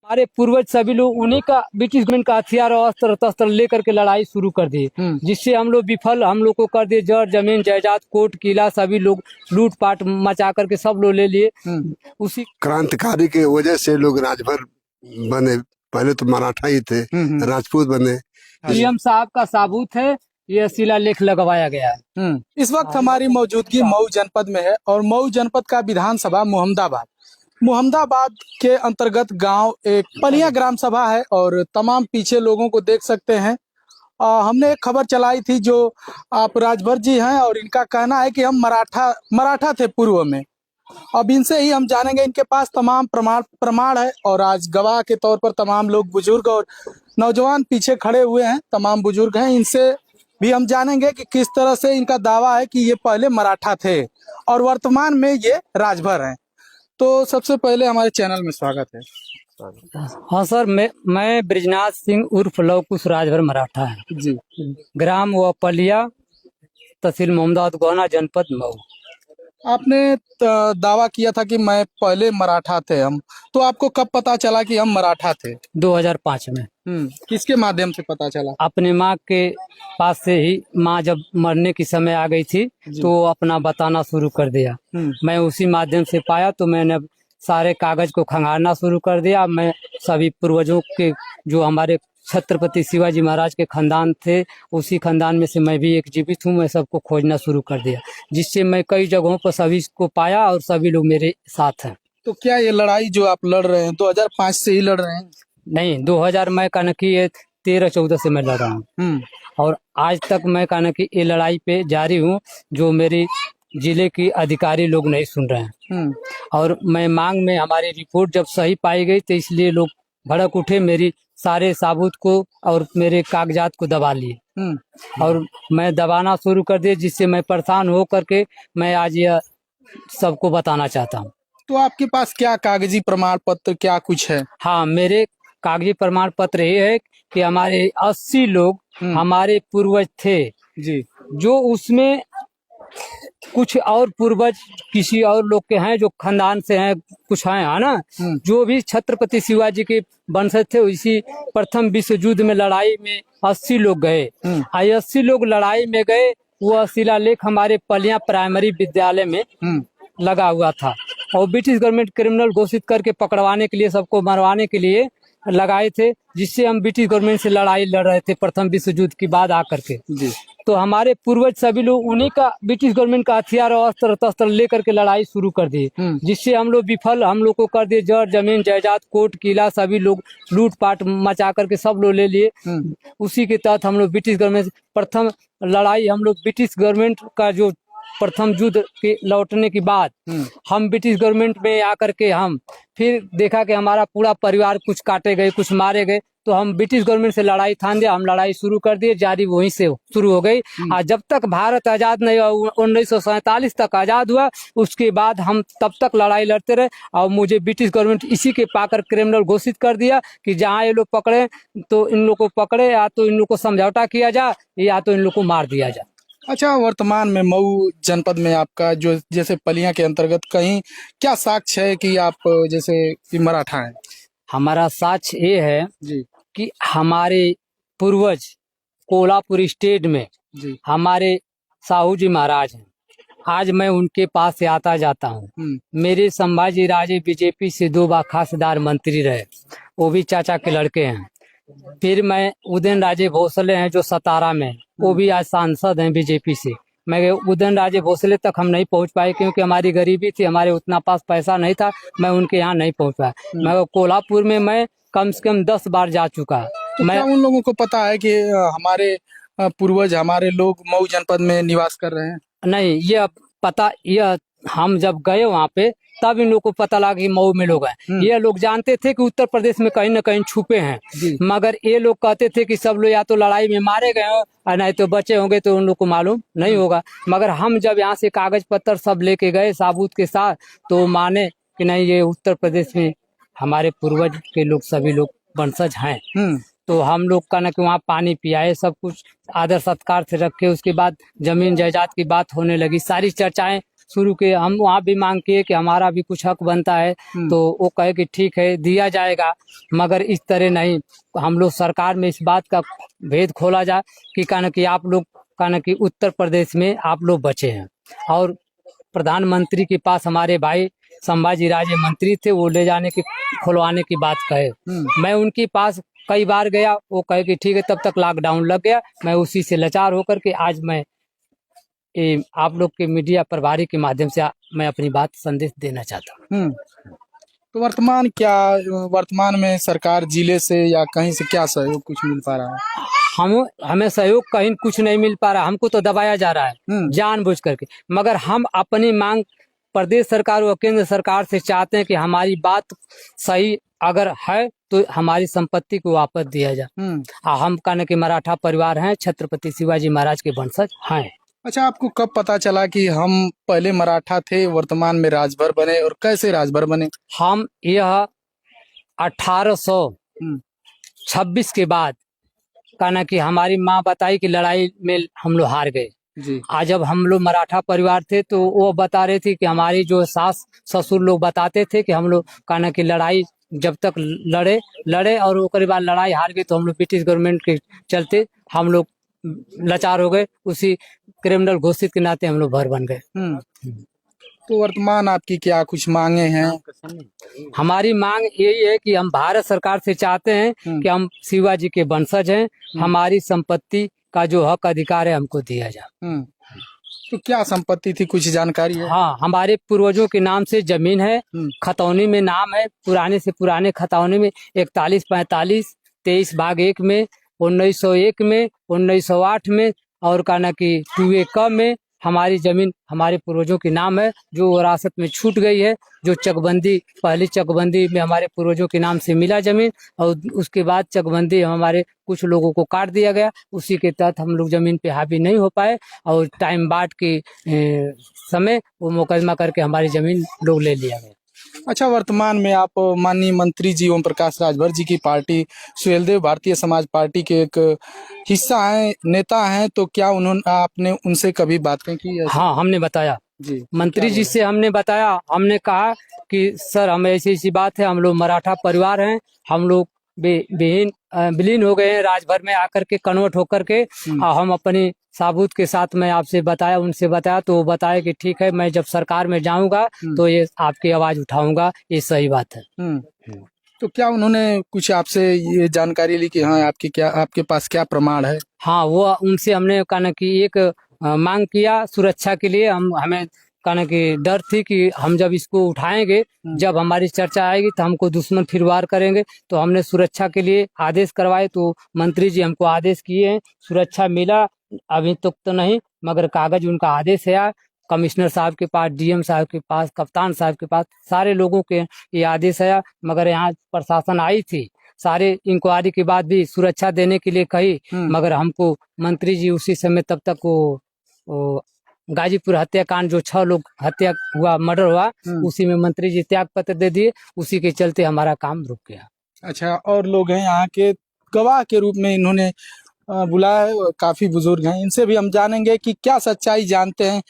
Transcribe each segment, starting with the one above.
हमारे पूर्वज सभी लोग उन्हीं का ब्रिटिश गवर्नमेंट का हथियार और अस्त्र तस्त्र लेकर के लड़ाई शुरू कर दिए, जिससे हम लोग विफल, हम लोग को कर दिए जड़ जमीन जायदाद कोर्ट किला सभी लोग लूटपाट मचा करके सब लोग ले लिए। उसी क्रांतिकारी के वजह से लोग राजभर बने। पहले तो मराठा ही थे, राजपूत बने। पीएम साहब का साबूत है, यह शिलालेख लगवाया गया है। इस वक्त हमारी मौजूदगी मऊ जनपद में है और मऊ जनपद का विधानसभा मोहम्मदाबाद के अंतर्गत गांव एक पलिया ग्राम सभा है और तमाम पीछे लोगों को देख सकते हैं। हमने एक खबर चलाई थी जो आप राजभर जी हैं और इनका कहना है कि हम मराठा थे पूर्व में। अब इनसे ही हम जानेंगे, इनके पास तमाम प्रमाण है और आज गवाह के तौर पर तमाम लोग बुजुर्ग और नौजवान पीछे खड़े हुए हैं, तमाम बुजुर्ग हैं। इनसे भी हम जानेंगे कि किस तरह से इनका दावा है कि ये पहले मराठा थे और वर्तमान में ये राजभर हैं। तो सबसे पहले हमारे चैनल में स्वागत है। हाँ सर, मैं ब्रिजनाथ सिंह उर्फ लव कुश राजभर मराठा है जी। ग्राम व पलिया तहसील मोहम्मदाबाद गोहना जनपद मऊ। आपने दावा किया था कि मैं पहले मराठा थे हम, तो आपको कब पता चला कि हम मराठा थे? 2005 में। किसके माध्यम से पता चला? अपने माँ के पास से ही, माँ जब मरने की समय आ गई थी तो अपना बताना शुरू कर दिया। मैं उसी माध्यम से पाया तो मैंने सारे कागज को खंगालना शुरू कर दिया। मैं सभी पूर्वजों के जो हमारे छत्रपति शिवाजी महाराज के खानदान थे, उसी खानदान में से मैं भी एक जीवित हूँ। मैं सबको खोजना शुरू कर दिया, जिससे मैं कई जगहों पर सभी को पाया और सभी लोग मेरे साथ हैं। तो क्या ये लड़ाई जो आप लड़ रहे हैं 2005 से ही लड़ रहे हैं? नहीं, 2000 मैं कहना कि ये 13-14 से मैं लड़ रहा हूँ और आज तक मैं कहना कि ये लड़ाई पे जारी हूँ, जो मेरी जिले की अधिकारी लोग नहीं सुन रहे हैं। और मैं मांग में हमारी रिपोर्ट जब सही पाई गई तो इसलिए लोग भड़क उठे, मेरी सारे साबूत को और मेरे कागजात को दबा लिए और मैं दबाना शुरू कर दिया, जिससे मैं परेशान हो करके मैं आज यह सबको बताना चाहता हूँ। तो आपके पास क्या कागजी प्रमाण पत्र क्या कुछ है? हाँ, मेरे कागजी प्रमाण पत्र ये है कि हमारे 80 लोग हमारे पूर्वज थे जी, जो उसमें कुछ और पूर्वज किसी और लोग के हैं जो खानदान से हैं, कुछ हैं, है ना, जो भी छत्रपति शिवाजी के वंशज थे। इसी प्रथम विश्व युद्ध में लड़ाई में 80 लोग गए। 80 लोग लड़ाई में गए, वह शिलालेख हमारे पलिया प्राइमरी विद्यालय में लगा हुआ था और ब्रिटिश गवर्नमेंट क्रिमिनल घोषित करके पकड़वाने के लिए, सबको मरवाने के लिए लगाए थे, जिससे हम ब्रिटिश गवर्नमेंट से लड़ाई लड़ रहे थे प्रथम विश्व युद्ध के बाद आकर के। तो हमारे पूर्वज सभी लोग उन्हीं का ब्रिटिश गवर्नमेंट का हथियार और अस्त्र तस्त्र लेकर के लड़ाई शुरू कर दिए, जिससे हम लोग विफल, हम लोग को कर दिए जड़ जमीन जायदाद कोर्ट किला सभी लोग लूटपाट मचा करके सब लोग ले लिए। उसी के तहत हम लोग ब्रिटिश गवर्नमेंट प्रथम लड़ाई, हम लोग ब्रिटिश गवर्नमेंट का जो प्रथम युद्ध के लौटने के बाद हम ब्रिटिश गवर्नमेंट में आकर के हम फिर देखा कि हमारा पूरा परिवार कुछ काटे गए, कुछ मारे गए, तो हम ब्रिटिश गवर्नमेंट से लड़ाई ठान दिया। हम लड़ाई शुरू कर दिए, जारी वहीं से शुरू हो गई। और जब तक भारत आजाद नहीं हुआ, 1947 तक आजाद हुआ, उसके बाद हम तब तक लड़ाई लड़ते रहे और मुझे ब्रिटिश गवर्नमेंट इसी के पाकर क्रिमिनल घोषित कर दिया कि जहाँ ये लोग पकड़े तो इन लोग को पकड़े, या तो इन लोग को समझौता किया जाए या तो इन लोग को मार दिया जाए। अच्छा, वर्तमान में मऊ जनपद में आपका जो जैसे पलिया के अंतर्गत कहीं क्या साक्ष्य है कि आप जैसे कि मराठा हैं? हमारा साक्ष्य ये है जी कि हमारे पूर्वज कोल्हापुर स्टेट में जी हमारे साहू जी महाराज हैं। आज मैं उनके पास से आता जाता हूँ। मेरे संभाजी राजे बीजेपी से 2 बार खासदार मंत्री रहे, वो भी चाचा के लड़के हैं। फिर मैं उदयन राजे भोसले हैं जो सतारा में, वो भी आज सांसद हैं बीजेपी से। मैं उदयन राजे भोसले तक हम नहीं पहुंच पाए क्योंकि हमारी गरीबी थी, हमारे उतना पास पैसा नहीं था, मैं उनके यहाँ नहीं पहुंच पाया। मैं कोल्हापुर में मैं कम से कम 10 बार जा चुका। तो मैं उन लोगों को पता है कि हमारे पूर्वज हमारे लोग मऊ जनपद में निवास कर रहे हैं? नहीं, यह पता, यह हम जब गए वहाँ पे तब इन लोग को पता लगा कि मऊ में लोग हैं। ये लोग जानते थे कि उत्तर प्रदेश में कहीं न कहीं छुपे हैं, मगर ये लोग कहते थे कि सब लोग या तो लड़ाई में मारे गए हो और नहीं तो बचे होंगे, तो उन लोग को मालूम नहीं होगा। मगर हम जब यहाँ से कागज पत्र सब लेके गए साबूत के साथ, तो माने कि नहीं, ये उत्तर प्रदेश में हमारे पूर्वज के लोग सभी लोग वंशज हैं। तो हम लोग का ना कि वहाँ पानी पियाए, सब कुछ आदर सत्कार से रखे। उसके बाद जमीन जायदाद की बात होने लगी, सारी चर्चाएं शुरू किए, हम वहाँ भी मांग किए कि हमारा भी कुछ हक बनता है, तो वो कहे कि ठीक है दिया जाएगा, मगर इस तरह नहीं। हम लोग सरकार में इस बात का भेद खोला जाए कि कहना कि आप लोग कहना कि उत्तर प्रदेश में आप लोग बचे हैं, और प्रधानमंत्री के पास हमारे भाई संभाजी राजे मंत्री थे, वो ले जाने की खुलवाने की बात कहे। मैं उनके पास कई बार गया, वो कहे कि ठीक है, तब तक लॉकडाउन लग गया। मैं उसी से लाचार होकर के आज मैं आप लोग के मीडिया प्रभारी के माध्यम से मैं अपनी बात संदेश देना चाहता हूँ। तो वर्तमान में सरकार जिले से या कहीं से क्या सहयोग कुछ मिल पा रहा है? हमें सहयोग कहीं कुछ नहीं मिल पा रहा, हमको तो दबाया जा रहा है जानबूझ करके। मगर हम अपनी मांग प्रदेश सरकार और केंद्र सरकार से चाहते हैं कि हमारी बात सही अगर है तो हमारी संपत्ति को वापस दिया जाए। हम कहने के मराठा परिवार हैं, छत्रपति शिवाजी महाराज के वंशज हैं। अच्छा, आपको कब पता चला कि हम पहले मराठा थे, वर्तमान में राजभर बने, और कैसे राजभर बने? हम यह 1826 के बाद कहना कि हमारी माँ बताई कि लड़ाई में हम लोग हार गए जी। आज जब हम लोग मराठा परिवार थे तो वो बता रहे थे कि हमारी जो सास ससुर लोग बताते थे कि हम लोग कहना कि लड़ाई जब तक लड़े और उसके बाद लड़ाई हार गई तो हम लोग ब्रिटिश गवर्नमेंट के चलते हम लोग लाचार हो गए, उसी क्रिमिनल घोषित के नाते हम लोग भर बन गए। तो वर्तमान आपकी क्या कुछ मांगे हैं? हमारी मांग यही है कि हम भारत सरकार से चाहते हैं कि हम शिवाजी के वंशज हैं, हमारी संपत्ति का जो हक अधिकार है हमको दिया जाए। तो क्या संपत्ति थी, कुछ जानकारी है? हाँ, हमारे पूर्वजों के नाम से जमीन है, खतौनी में नाम है, पुराने से पुराने खतौनी में 41-45, 23/1 में, 1901 में, 1908 में, और कहना कि 2A क में हमारी जमीन हमारे पूर्वजों के नाम है, जो विरासत में छूट गई है। जो चकबंदी, पहली चकबंदी में हमारे पूर्वजों के नाम से मिला जमीन, और उसके बाद चकबंदी हमारे कुछ लोगों को काट दिया गया, उसी के तहत हम लोग जमीन पे हावी नहीं हो पाए, और टाइम बाट के समय वो मुकदमा करके हमारी जमीन लोग ले लिया गया। अच्छा, वर्तमान में आप माननीय मंत्री जी ओम प्रकाश राजभर जी की पार्टी सुहेलदेव भारतीय समाज पार्टी के एक हिस्सा हैं, नेता हैं, तो क्या आपने उनसे कभी बातें की? हाँ, हमने बताया जी, मंत्री जी से हमने बताया, हमने कहा कि सर हम ऐसी बात है, हम लोग मराठा परिवार हैं, हम लोग विलीन हो गए हैं राजभर में आकर के, कन्वर्ट होकर के। हम अपनी साबूत के साथ मैं आपसे बताया, उनसे बताया, तो वो बताया कि ठीक है, मैं जब सरकार में जाऊंगा तो ये आपकी आवाज उठाऊंगा, ये सही बात है। तो क्या उन्होंने कुछ आपसे ये जानकारी ली कि हाँ आपके पास क्या प्रमाण है? हाँ, वो उनसे हमने कहना कि एक मांग किया सुरक्षा के लिए। हमें कहना कि डर थी कि हम जब इसको उठाएंगे, जब हमारी चर्चा आएगी तो हमको दुश्मन फिर वार करेंगे, तो हमने सुरक्षा के लिए आदेश करवाए। तो मंत्री जी हमको आदेश किए हैं, सुरक्षा मिला अभी तक तो नहीं, मगर कागज उनका आदेश है कमिश्नर साहब के पास, DM साहब के पास, कप्तान साहब के पास, सारे लोगों के ये आदेश है। मगर यहाँ प्रशासन आई थी, सारे इंक्वायरी के बाद भी सुरक्षा देने के लिए कही, मगर हमको मंत्री जी उसी समय तब तक वो गाजीपुर हत्याकांड जो 6 लोग हत्या हुआ, मर्डर हुआ, उसी में मंत्री जी त्याग पत्र दे दिए, उसी के चलते हमारा काम रुक गया। अच्छा, और लोग हैं यहाँ के गवाह के रूप में इन्होंने बुलाया है, काफी बुजुर्ग हैं, इनसे भी हम जानेंगे कि क्या सच्चाई जानते हैं,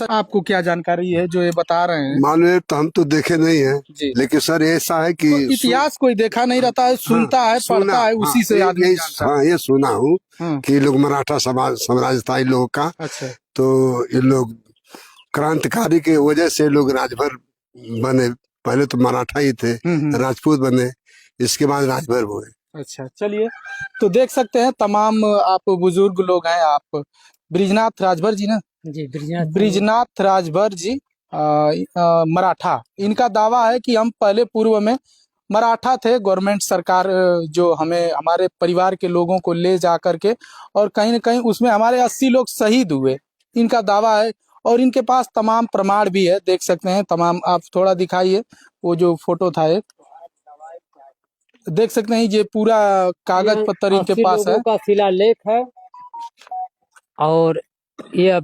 आपको क्या जानकारी है जो ये बता रहे हैं? मालूम तो हम तो देखे नहीं है, लेकिन सर ऐसा है कि तो इतिहास कोई देखा नहीं रहता है, सुनता है, पढ़ता है, उसी से आदमी जानता है। ये सुना हूँ कि ये लोग मराठा साम्राज्य था इन लोगों का। अच्छा, तो ये लोग क्रांतिकारी के वजह से लोग राजभर बने, पहले तो मराठा ही थे, राजपूत बने, इसके बाद राजभर हुए। अच्छा, चलिए, तो देख सकते हैं तमाम आप बुजुर्ग लोग हैं। आप ब्रिजनाथ राजभर जी ना? जी, ब्रिजनाथ राजभर जी मराठा। इनका दावा है कि हम पहले पूर्व में मराठा थे, गवर्नमेंट सरकार जो हमें हमारे परिवार के लोगों को ले जा करके, और कहीं न कहीं उसमें हमारे 80 लोग शहीद हुए, इनका दावा है। और इनके पास तमाम प्रमाण भी है, देख सकते हैं तमाम। आप थोड़ा दिखाइए वो जो फोटो था, एक देख सकते हैं, ये पूरा कागज पत्तर इनके पास है, का शिलालेख है, और ये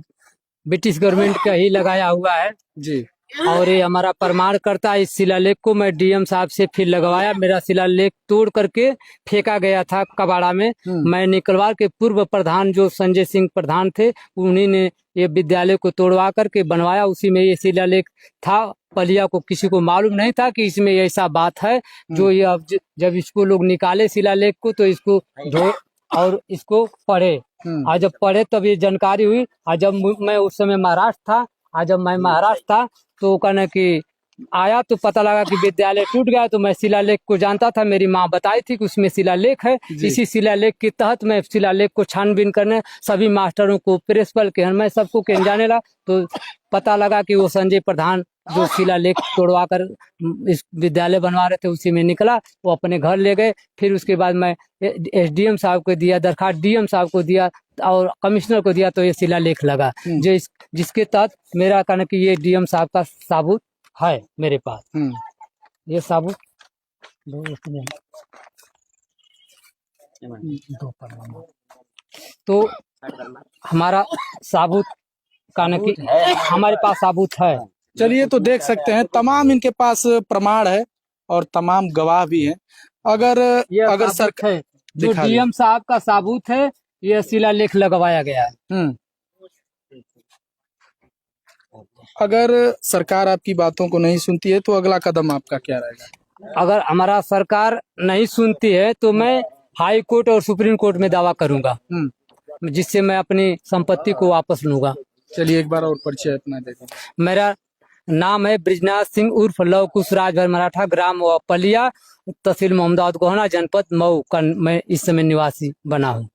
ब्रिटिश गवर्नमेंट का ही लगाया हुआ है। जी, और ये हमारा प्रमाण करता है। इस शिलालेख को मैं डीएम साहब से फिर लगवाया। मेरा शिलालेख तोड़ करके फेंका गया था कबाड़ा में। मैं निकलवा के पूर्व प्रधान जो संजय सिंह प्रधान थे, उन्हीं ने ये विद्यालय को तोड़वा करके बनवाया। उसी में ये शिलालेख था। पलिया को किसी को मालूम नहीं था कि इसमें ऐसा बात है। जो ये अब जब इसको लोग निकाले शिलालेख को, तो इसको धो और इसको पढ़े। आज जब पढ़े तब ये जानकारी हुई। आज जब मैं उस समय महाराष्ट्र था, तो कहना कि आया तो पता लगा कि विद्यालय टूट गया। तो मैं शिलालेख को जानता था, मेरी माँ बताई थी कि उसमें शिलालेख है। इसी शिलालेख के तहत मैं शिलालेख को छानबीन करने सभी मास्टरों को, प्रिंसिपल के, मैं सबको जाने लगा। तो पता लगा कि वो संजय प्रधान जो शिलालेख तोड़वा कर इस विद्यालय बनवा रहे थे, उसी में निकला। वो अपने घर ले गए। फिर उसके बाद मैं एसडीएम साहब को दिया दरखास्त, डीएम साहब को दिया और कमिश्नर को दिया। तो ये शिलालेख लगा जिसके तहत मेरा कहना कि ये डीएम साहब का साबुत है मेरे पास। ये साबुत तो हमारा साबुत कहना कि हमारे पास साबुत है। चलिए, तो देख सकते हैं तमाम इनके पास प्रमाण है और तमाम गवाह भी हैं। अगर सरकार है जो डीएम साहब का साबुत है, ये शिलालेख लगवाया गया है। अगर सरकार आपकी बातों को नहीं सुनती है तो अगला कदम आपका क्या रहेगा? अगर हमारा सरकार नहीं सुनती है तो मैं हाई कोर्ट और सुप्रीम कोर्ट में दावा करूंगा, जिससे मैं अपनी संपत्ति को वापस लूंगा। चलिए, एक बार और परिचय अपना देखें। मेरा नाम है ब्रिजनाथ सिंह उर्फ लव कुश राजभर मराठा, ग्राम पलिया, तहसील मोहम्मदाबाद गोहना, जनपद मऊ का मैं इस समय निवासी बना हूँ।